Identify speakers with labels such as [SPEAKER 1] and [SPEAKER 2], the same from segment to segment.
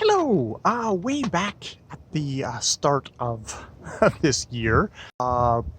[SPEAKER 1] Hello! Way back at the start of this year,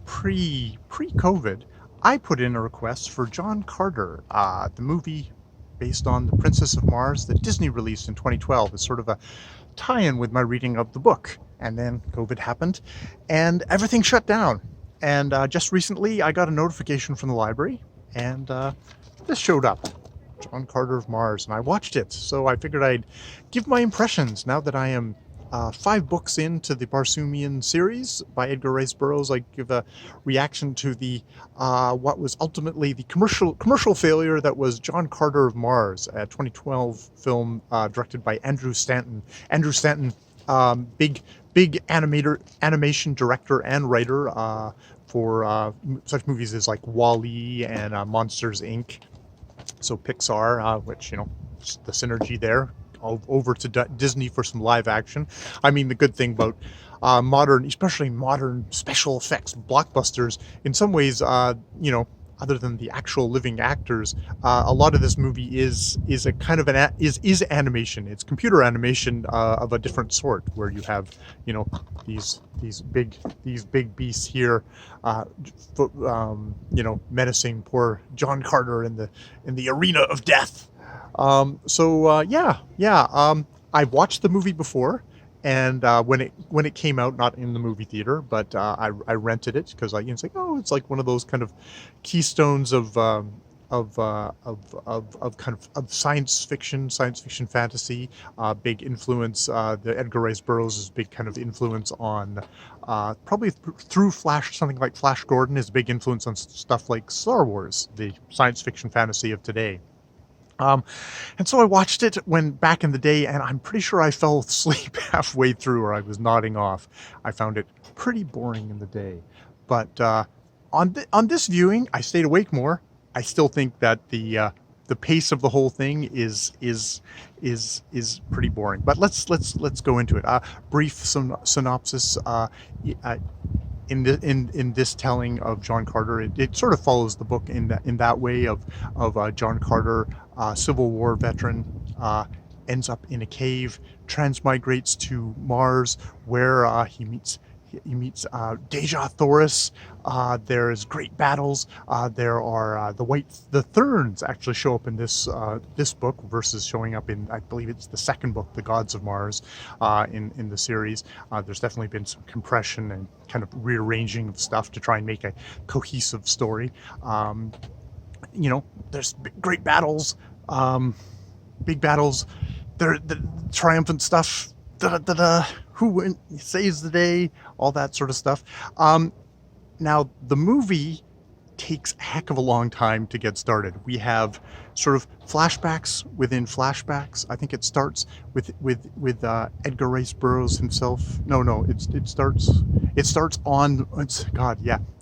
[SPEAKER 1] pre-COVID, I put in a request for John Carter, the movie based on The Princess of Mars that Disney released in 2012 as sort of a tie-in with my reading of the book. And then COVID happened, and everything shut down. And just recently, I got a notification from the library, and this showed up. John Carter of Mars, and I watched it, so I figured I'd give my impressions now that I am 5 books into the Barsoomian series by Edgar Rice Burroughs. I give a reaction to the what was ultimately the commercial failure that was John Carter of Mars, a 2012 film directed by Andrew Stanton. Andrew Stanton, big animation director and writer for such movies as like WALL-E and Monsters Inc. So Pixar, which, the synergy there, over to Disney for some live action. I mean, the good thing about especially modern special effects blockbusters, in some ways, other than the actual living actors, a lot of this movie is a kind of is animation. It's computer animation of a different sort, where you have these big beasts here, menacing poor John Carter in the arena of death. I watched the movie before, and when it came out, not in the movie theater, but I rented it because it's like one of those kind of keystones of science fiction fantasy. Big influence. The Edgar Rice Burroughs' big kind of influence on probably through something like Flash Gordon is a big influence on stuff like Star Wars, the science fiction fantasy of today. And so I watched it back in the day, and I'm pretty sure I fell asleep halfway through, or I was nodding off. I found it pretty boring in the day. But on this viewing, I stayed awake more. I still think that the pace of the whole thing is pretty boring. But let's go into it. Brief synopsis. In this telling of John Carter, it sort of follows the book in that way of John Carter, Civil War veteran, ends up in a cave, transmigrates to Mars, where he meets Deja Thoris. There's great battles. There are the Therns actually show up in this book versus showing up in, I believe it's the second book, The Gods of Mars, in the series. There's definitely been some compression and kind of rearranging of stuff to try and make a cohesive story. There's great battles, big battles. The triumphant stuff. Who saves the day, all that sort of stuff. Now, the movie takes a heck of a long time to get started. We have sort of flashbacks within flashbacks. I think it starts with Edgar Rice Burroughs himself. No, it starts on.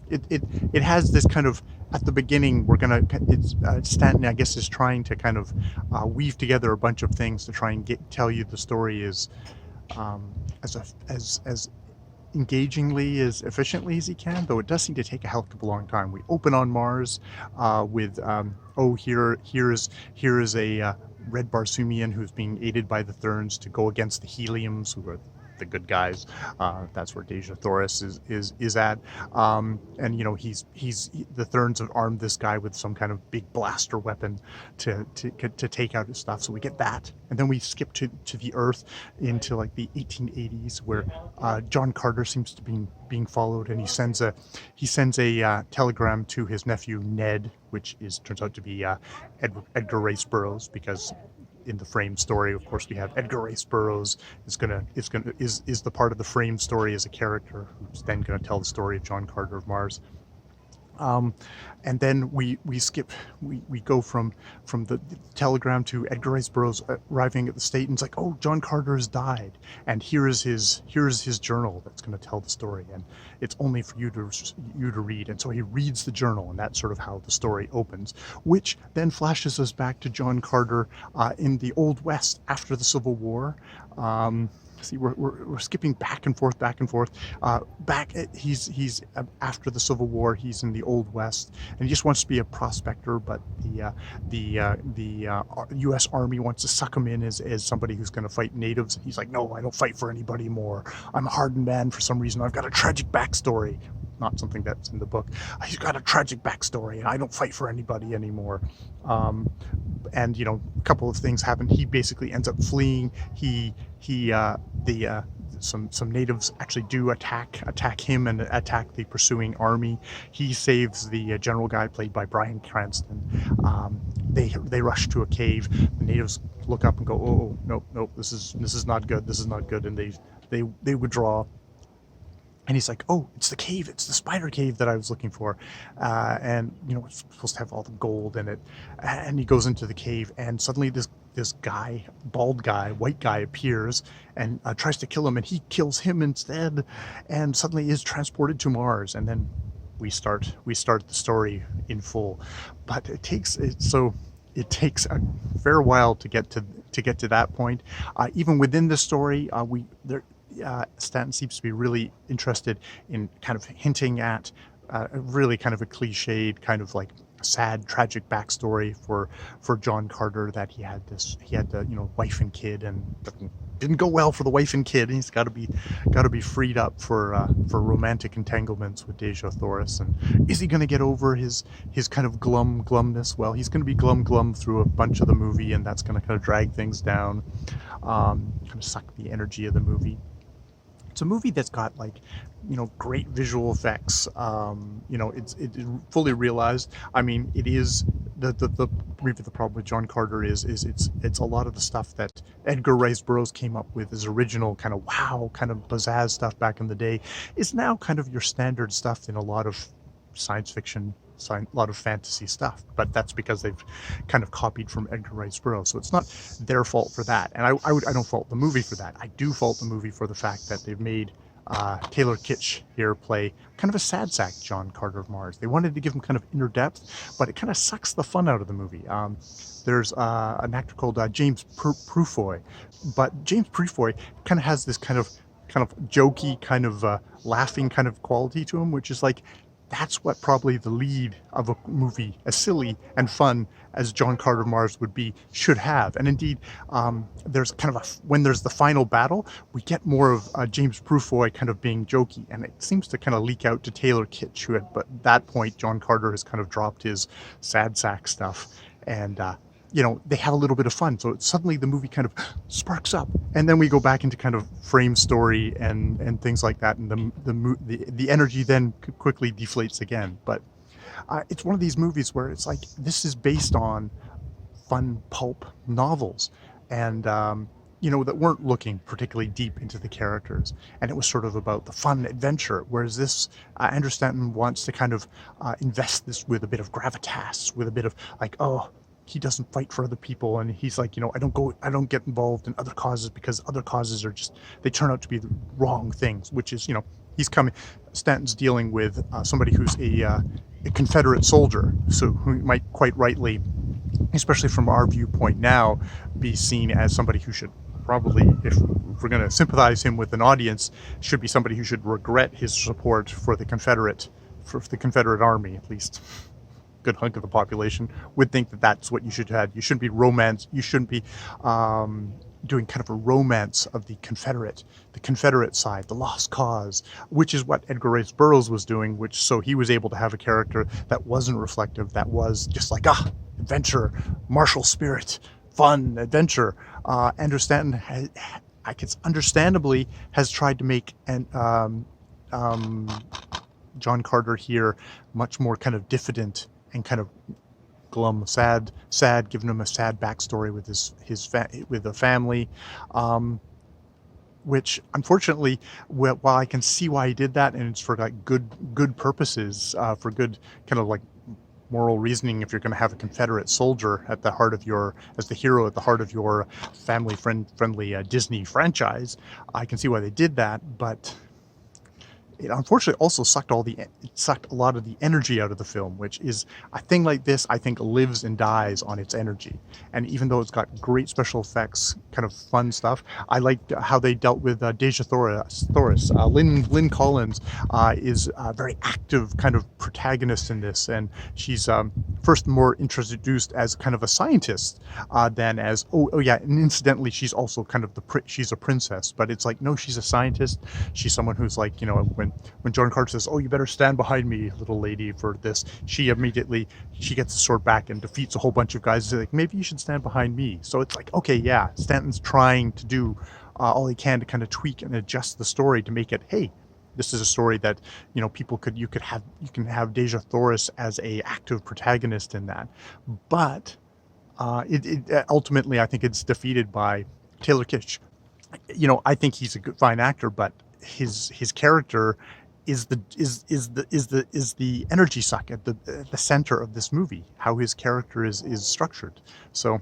[SPEAKER 1] It has this kind of, at the beginning, Stanton, I guess, is trying to kind of weave together a bunch of things to try and tell you the story is as engagingly, as efficiently as he can, though it does seem to take a heck of a long time. We open on Mars with here is a red Barsoomian who's being aided by the Therns to go against the Heliums, who are the good guys. That's where Deja Thoris is at. The Therns have armed this guy with some kind of big blaster weapon to take out his stuff. So we get that, and then we skip to the Earth into like the 1880s, where John Carter seems to be being followed, and he sends a telegram to his nephew Ned, which turns out to be Edgar Rice Burroughs, because in the frame story, of course, we have Edgar Rice Burroughs is the part of the frame story as a character who's then going to tell the story of John Carter of Mars. And then we go from the telegram to Edgar Rice Burroughs arriving at the state, and it's like, oh, John Carter has died, and here is his journal that's going to tell the story, and it's only for you to read. And so he reads the journal, and that's sort of how the story opens, which then flashes us back to John Carter in the Old West after the Civil War. See, we're skipping back and forth, back and forth. He's after the Civil War. He's in the Old West, and he just wants to be a prospector. But the U.S. Army wants to suck him in as somebody who's going to fight natives. And he's like, no, I don't fight for anybody more. I'm a hardened man for some reason. I've got a tragic backstory. Not something that's in the book. He's got a tragic backstory, and I don't fight for anybody anymore. And a couple of things happen. He basically ends up fleeing. Some natives actually do attack him and attack the pursuing army. He saves the general guy played by Bryan Cranston. They rush to a cave. The natives look up and go, oh, nope, this is not good. This is not good, and they withdraw. And he's like, oh, it's the cave. It's the spider cave that I was looking for. And, it's supposed to have all the gold in it. And he goes into the cave, and suddenly this guy, bald guy, white guy appears and tries to kill him, and he kills him instead, and suddenly is transported to Mars. And then we start the story in full. But it takes a fair while to get to that point. Even within the story, Stanton seems to be really interested in kind of hinting at really kind of a cliched, kind of like sad, tragic backstory for John Carter, that he had wife and kid, and didn't go well for the wife and kid, and he's got to be freed up for romantic entanglements with Dejah Thoris. And is he going to get over his kind of glumness? Well, he's going to be glum through a bunch of the movie, and that's going to kind of drag things down, kind of suck the energy of the movie. It's a movie that's got great visual effects. It's fully realized. I mean, it is the problem with John Carter is it's a lot of the stuff that Edgar Rice Burroughs came up with as original kind of pizzazz stuff back in the day is now kind of your standard stuff in a lot of science fiction, a lot of fantasy stuff, but that's because they've kind of copied from Edgar Rice Burroughs, so it's not their fault for that. And I don't fault the movie for that. I do fault the movie for the fact that they've made Taylor Kitsch here play kind of a sad sack John Carter of Mars. They wanted to give him kind of inner depth, but it kind of sucks the fun out of the movie. There's an actor called James Purefoy, but James Purefoy kind of has this kind of jokey, kind of laughing kind of quality to him, which is like, that's what probably the lead of a movie, as silly and fun as John Carter of Mars would be, should have. And indeed, there's kind of when there's the final battle, we get more of James Purefoy kind of being jokey, and it seems to kind of leak out to Taylor Kitsch, who at that point, John Carter has kind of dropped his sad sack stuff, and they have a little bit of fun. So suddenly the movie kind of sparks up, and then we go back into kind of frame story and things like that, and the energy then quickly deflates again. But it's one of these movies where it's like, this is based on fun pulp novels, and that weren't looking particularly deep into the characters, and it was sort of about the fun adventure, whereas this Andrew Stanton wants to kind of invest this with a bit of gravitas, with a bit of like, oh, he doesn't fight for other people, and he's like, I don't get involved in other causes because other causes are they turn out to be the wrong things, which is, Stanton's dealing with somebody who's a Confederate soldier, so who might quite rightly, especially from our viewpoint now, be seen as somebody who should probably, if we're going to sympathize him with an audience, should be somebody who should regret his support for the Confederate Army, at least. Good hunk of the population would think that that's what you should have. You shouldn't be doing kind of a romance of the Confederate side, the lost cause, which is what Edgar Rice Burroughs was doing, so he was able to have a character that wasn't reflective, that was just like, adventure, martial spirit, fun, adventure. Andrew Stanton, I guess understandably, has tried to make John Carter here much more kind of diffident and kind of glum, sad, giving him a sad backstory with with the family, which unfortunately, while I can see why he did that, and it's for like good purposes, for good kind of like moral reasoning, if you're going to have a Confederate soldier at the heart of as the hero at the heart of your family friendly Disney franchise, I can see why they did that, but it unfortunately also sucked it sucked a lot of the energy out of the film, which is a thing like this, I think, lives and dies on its energy. And even though it's got great special effects, kind of fun stuff, I liked how they dealt with Deja Thoris. Lynn Collins is a very active kind of protagonist in this, and she's first more introduced as kind of a scientist than as oh yeah, and incidentally she's also kind of she's a princess, but it's like no, she's a scientist. She's someone who's like, you know, when John Carter says, "Oh, you better stand behind me, little lady," for this, she gets the sword back and defeats a whole bunch of guys. Like, maybe you should stand behind me. So it's like, okay, yeah, Stanton's trying to do all he can to kind of tweak and adjust the story to make it, hey, this is a story that, you know, you can have Deja Thoris as a active protagonist in that, but ultimately I think it's defeated by Taylor Kitsch. You know, I think he's a fine actor, but his character is the energy suck at the center of this movie. How his character is structured. So,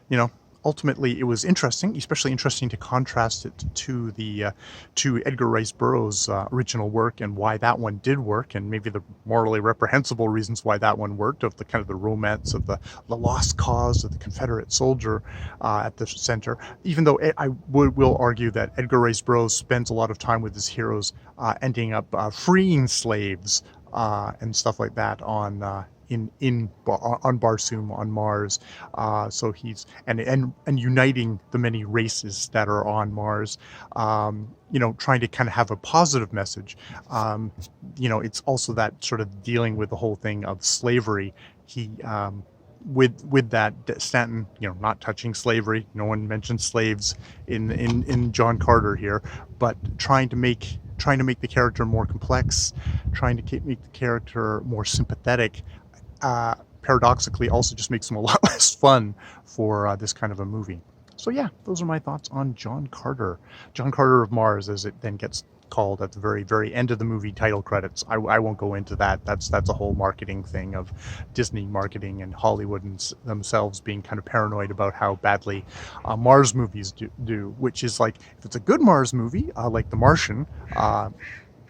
[SPEAKER 1] you know, ultimately it was interesting, especially interesting to contrast it to to Edgar Rice Burroughs' original work and why that one did work, and maybe the morally reprehensible reasons why that one worked, of the kind of the romance of the lost cause of the Confederate soldier at the center. Even though I will argue that Edgar Rice Burroughs spends a lot of time with his heroes ending up freeing slaves and stuff like that on Barsoom, on Mars. So he's and uniting the many races that are on Mars. You know, trying to kind of have a positive message. You know, it's also that sort of dealing with the whole thing of slavery. He with that, Stanton, you know, not touching slavery. No one mentions slaves in John Carter here, but trying to make the character more complex, trying to make the character more sympathetic. Paradoxically also just makes them a lot less fun for this kind of a movie. So yeah, those are my thoughts on John Carter of Mars, as it then gets called at the very, very end of the movie title credits. I won't go into that. That's a whole marketing thing of Disney marketing and Hollywood themselves being kind of paranoid about how badly Mars movies do, which is like, if it's a good Mars movie, like The Martian,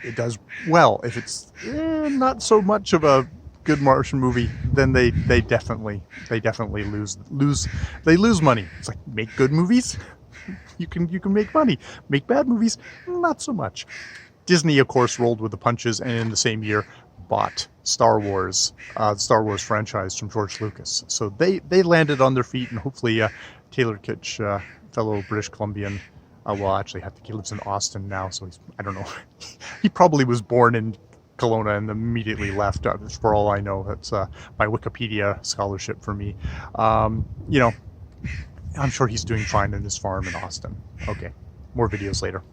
[SPEAKER 1] it does well. If it's not so much of a good Martian movie, then they definitely lose money. It's like, make good movies, you can make money. Make bad movies, not so much. Disney, of course, rolled with the punches, and in the same year bought Star Wars, the Star Wars franchise from George Lucas. So they landed on their feet, and hopefully Taylor Kitsch, fellow British Columbian, well, actually, he lives in Austin now, so I don't know. He probably was born in Kelowna and immediately left. For all I know, that's my Wikipedia scholarship for me. You know, I'm sure he's doing fine in his farm in Austin. Okay, more videos later.